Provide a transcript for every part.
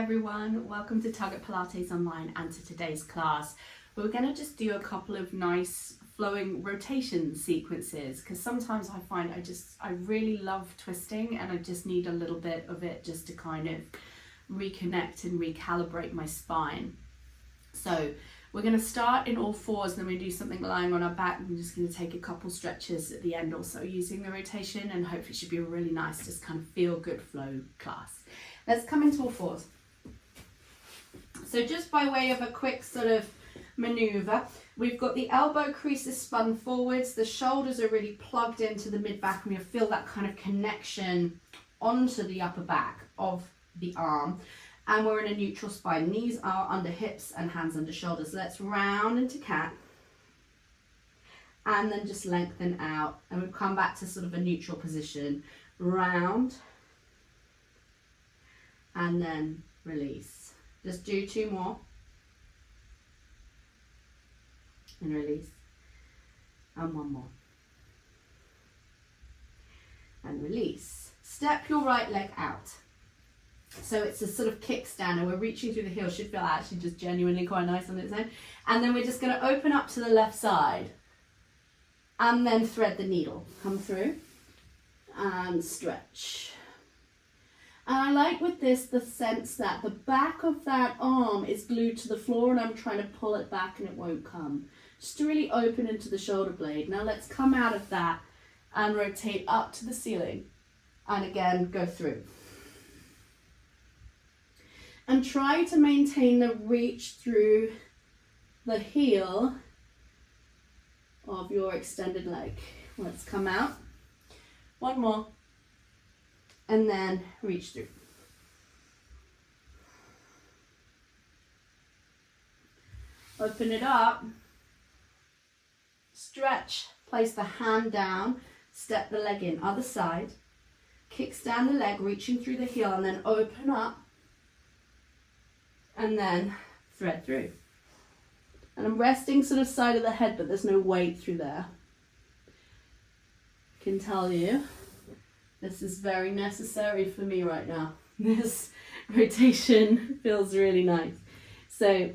everyone, welcome to Target Pilates Online and to today's class. We're going to just do a couple of nice flowing rotation sequences because sometimes I find I really love twisting and I just need a little bit of it just to kind of reconnect and recalibrate my spine. So we're going to start in all fours and then we do something lying on our back. I'm just going to take a couple stretches at the end also using the rotation, and hopefully it should be a really nice just kind of feel good flow class. Let's come into all fours. So just by way of a quick sort of maneuver, we've got the elbow creases spun forwards, the shoulders are really plugged into the mid-back, and we feel that kind of connection onto the upper back of the arm. And we're in a neutral spine. Knees are under hips and hands under shoulders. Let's round into cat. And then just lengthen out. And we'll come back to sort of a neutral position. Round. And then release. Just do two more. And release. And one more. And release. Step your right leg out. So it's a sort of kickstand and we're reaching through the heel. Should feel actually just genuinely quite nice on its own. And then we're just going to open up to the left side. And then thread the needle. Come through. And stretch. And I like with this the sense that the back of that arm is glued to the floor and I'm trying to pull it back and it won't come. Just to really open into the shoulder blade. Now let's come out of that and rotate up to the ceiling. And again, go through. And try to maintain the reach through the heel of your extended leg. Let's come out. One more. And then reach through. Open it up. Stretch. Place the hand down. Step the leg in. Other side. Kickstand the leg, reaching through the heel, and then open up. And then thread through. And I'm resting sort of side of the head, but there's no weight through there. I can tell you, this is very necessary for me right now. This rotation feels really nice. So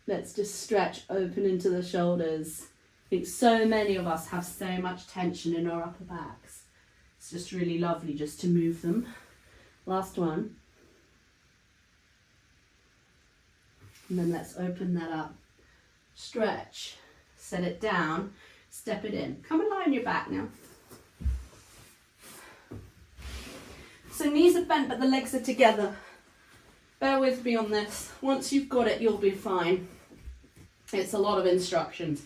let's just stretch open into the shoulders. I think so many of us have so much tension in our upper backs. It's just really lovely just to move them. Last one. And then let's open that up. Stretch. Set it down. Step it in. Come and lie on your back now. So knees are bent but the legs are together. Bear with me on this. Once you've got it, you'll be fine. It's a lot of instructions.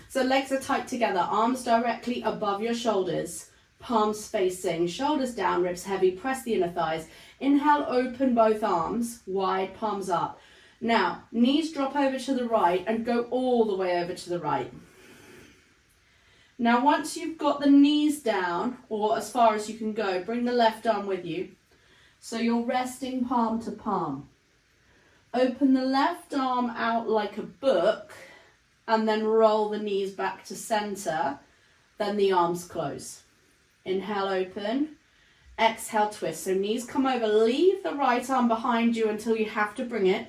So legs are tight together. Arms directly above your shoulders. Palms facing. Shoulders down, ribs heavy. Press the inner thighs. Inhale, open both arms. Wide, palms up. Now, knees drop over to the right and go all the way over to the right. Now, once you've got the knees down, or as far as you can go, bring the left arm with you. So you're resting palm to palm. Open the left arm out like a book, and then roll the knees back to center. Then the arms close. Inhale, open. Exhale, twist. So knees come over. Leave the right arm behind you until you have to bring it.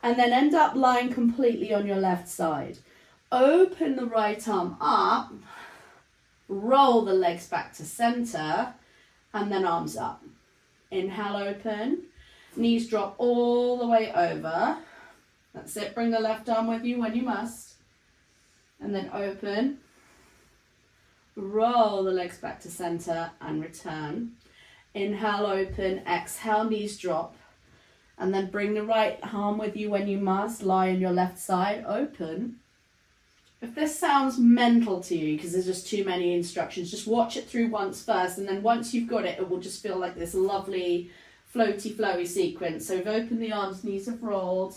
And then end up lying completely on your left side. Open the right arm up, roll the legs back to center, and then arms up. Inhale, open, knees drop all the way over. That's it, bring the left arm with you when you must. And then open, roll the legs back to center and return. Inhale, open, exhale, knees drop. And then bring the right arm with you when you must. Lie on your left side, open. If this sounds mental to you, because there's just too many instructions, just watch it through once first. And then once you've got it, it will just feel like this lovely, floaty, flowy sequence. So we've opened the arms, knees have rolled.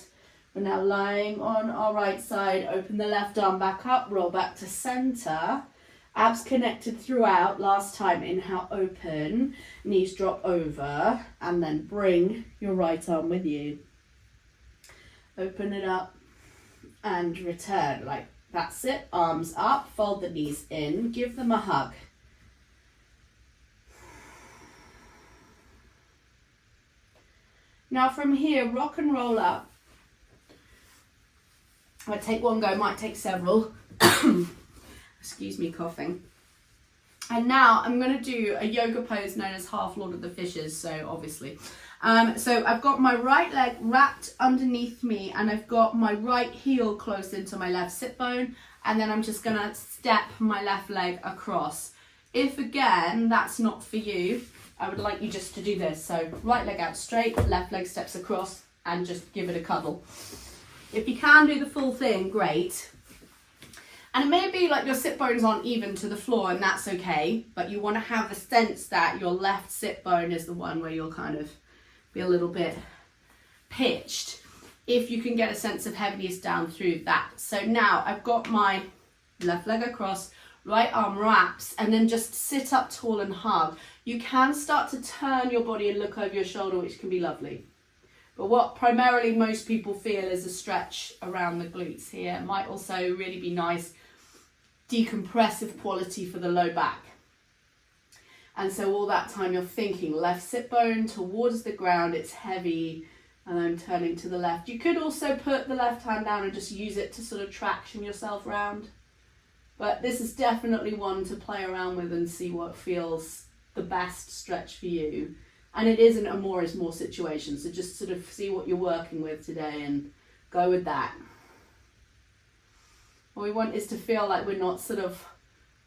We're now lying on our right side. Open the left arm back up, roll back to center. Abs connected throughout. Last time, inhale, open, knees drop over, and then bring your right arm with you. Open it up and return. Like, that's it. Arms up, fold the knees in, give them a hug. Now from here, rock and roll up. I take one go, might take several. Excuse me, coughing. And now I'm going to do a yoga pose known as half Lord of the Fishes, so obviously. So I've got my right leg wrapped underneath me, and I've got my right heel close into my left sit bone, and then I'm just going to step my left leg across. If again that's not for you, I would like you just to do this. So right leg out straight, left leg steps across, and just give it a cuddle. If you can do the full thing, great. And it may be like your sit bones aren't even to the floor, and that's okay, but you want to have the sense that your left sit bone is the one where you'll kind of be a little bit pitched, if you can get a sense of heaviness down through that. So now I've got my left leg across, right arm wraps, and then just sit up tall and hug. You can start to turn your body and look over your shoulder, which can be lovely. But what primarily most people feel is a stretch around the glutes here. It might also really be nice decompressive quality for the low back. And so all that time you're thinking left sit bone towards the ground, it's heavy, and then turning to the left. You could also put the left hand down and just use it to sort of traction yourself round. But this is definitely one to play around with and see what feels the best stretch for you. And it isn't a more is more situation, so just sort of see what you're working with today and go with that. What we want is to feel like we're not sort of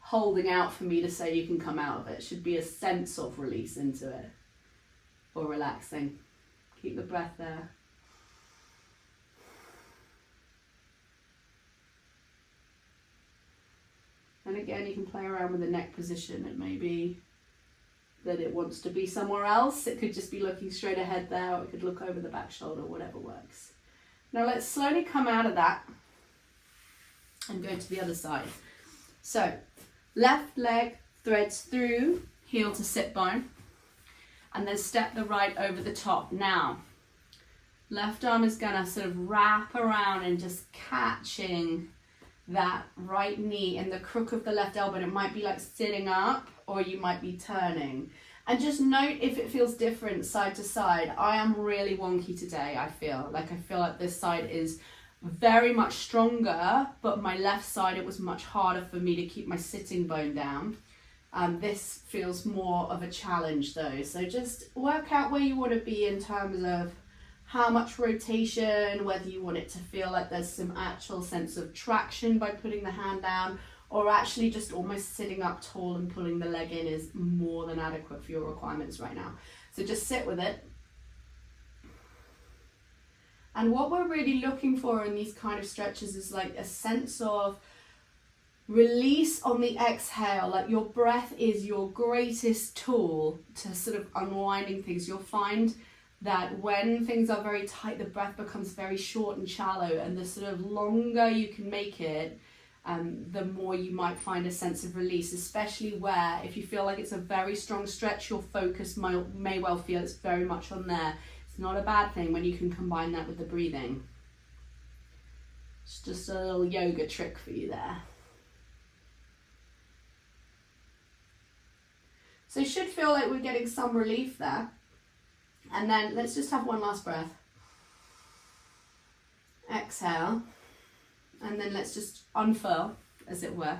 holding out for me to say you can come out of it. It should be a sense of release into it, or relaxing. Keep the breath there. And again, you can play around with the neck position. It may be that it wants to be somewhere else. It could just be looking straight ahead there, or it could look over the back shoulder, whatever works. Now let's slowly come out of that and go to the other side. So left leg threads through heel to sit bone, and then step the right over the top. Now left arm is gonna sort of wrap around and just catching that right knee in the crook of the left elbow. It might be like sitting up, or you might be turning. And just note if it feels different side to side. I am really wonky today, I feel like this side is very much stronger, but my left side, it was much harder for me to keep my sitting bone down. This feels more of a challenge though. So just work out where you want to be in terms of how much rotation, whether you want it to feel like there's some actual sense of traction by putting the hand down, or actually just almost sitting up tall and pulling the leg in is more than adequate for your requirements right now. So just sit with it. And what we're really looking for in these kind of stretches is like a sense of release on the exhale. Like your breath is your greatest tool to sort of unwinding things. You'll find that when things are very tight, the breath becomes very short and shallow, and the sort of longer you can make it, the more you might find a sense of release, especially where if you feel like it's a very strong stretch, your focus may well feel it's very much on there. It's not a bad thing when you can combine that with the breathing. It's just a little yoga trick for you there. So you should feel like we're getting some relief there. And then let's just have one last breath. Exhale. And then let's just unfurl, as it were.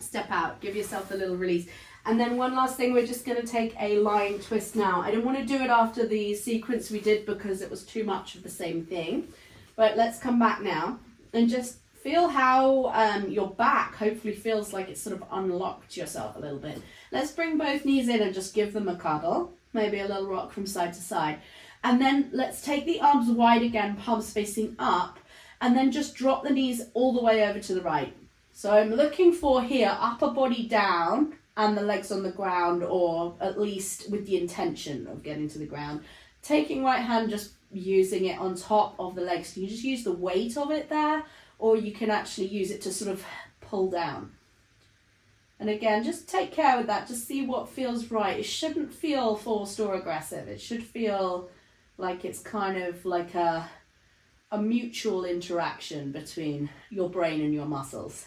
Step out, give yourself a little release. And then one last thing, we're just going to take a lying twist now. I didn't want to do it after the sequence we did because it was too much of the same thing. But let's come back now and just feel how your back hopefully feels like it's sort of unlocked yourself a little bit. Let's bring both knees in and just give them a cuddle. Maybe a little rock from side to side. And then let's take the arms wide again, palms facing up. And then just drop the knees all the way over to the right. So I'm looking for here upper body down and the legs on the ground, or at least with the intention of getting to the ground. Taking right hand, just using it on top of the legs. You can just use the weight of it there, or you can actually use it to sort of pull down. And again, just take care with that. Just see what feels right. It shouldn't feel forced or aggressive. It should feel like it's kind of like a mutual interaction between your brain and your muscles.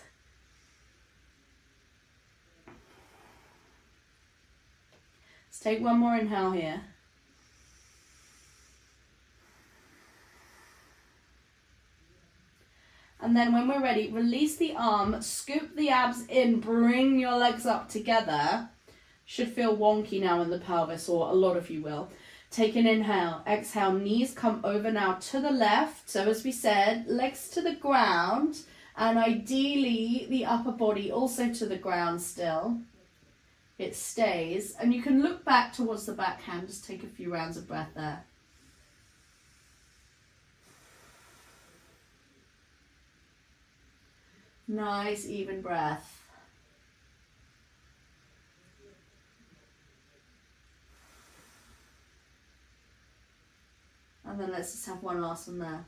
Let's take one more inhale here. And then when we're ready, release the arm, scoop the abs in, bring your legs up together. Should feel wonky now in the pelvis, or a lot of you will. Take an inhale, exhale, knees come over now to the left. So as we said, legs to the ground, and ideally the upper body also to the ground still. It stays, and you can look back towards the backhand. Just take a few rounds of breath there. Nice even breath. And then let's just have one last one there.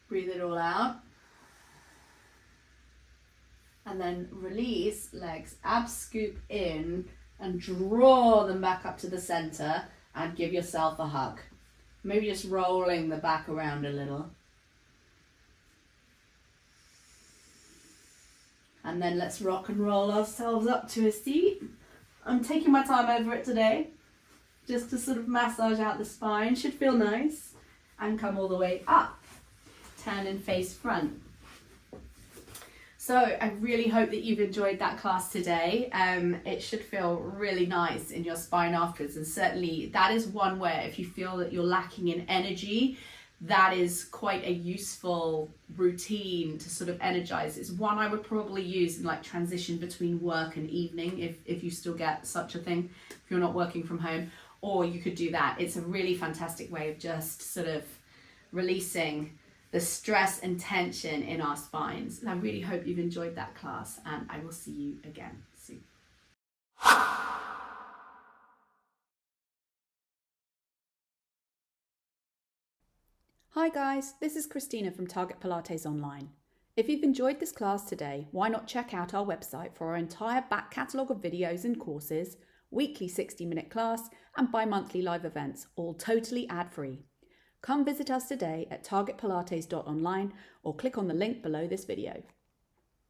Breathe it all out. And then release, legs, abs scoop in and draw them back up to the center and give yourself a hug. Maybe just rolling the back around a little. And then let's rock and roll ourselves up to a seat. I'm taking my time over it today, just to sort of massage out the spine. Should feel nice. And come all the way up. Turn and face front. So I really hope that you've enjoyed that class today. It should feel really nice in your spine afterwards. And certainly that is one where if you feel that you're lacking in energy, that is quite a useful routine to sort of energize. It's one I would probably use in like transition between work and evening, if you still get such a thing, if you're not working from home, or you could do that. It's a really fantastic way of just sort of releasing the stress and tension in our spines. And I really hope you've enjoyed that class, and I will see you again soon. Hi guys, this is Christina from Target Pilates Online. If you've enjoyed this class today, why not check out our website for our entire back catalogue of videos and courses, weekly 60-minute class, and bi-monthly live events, all totally ad-free. Come visit us today at targetpilates.online or click on the link below this video.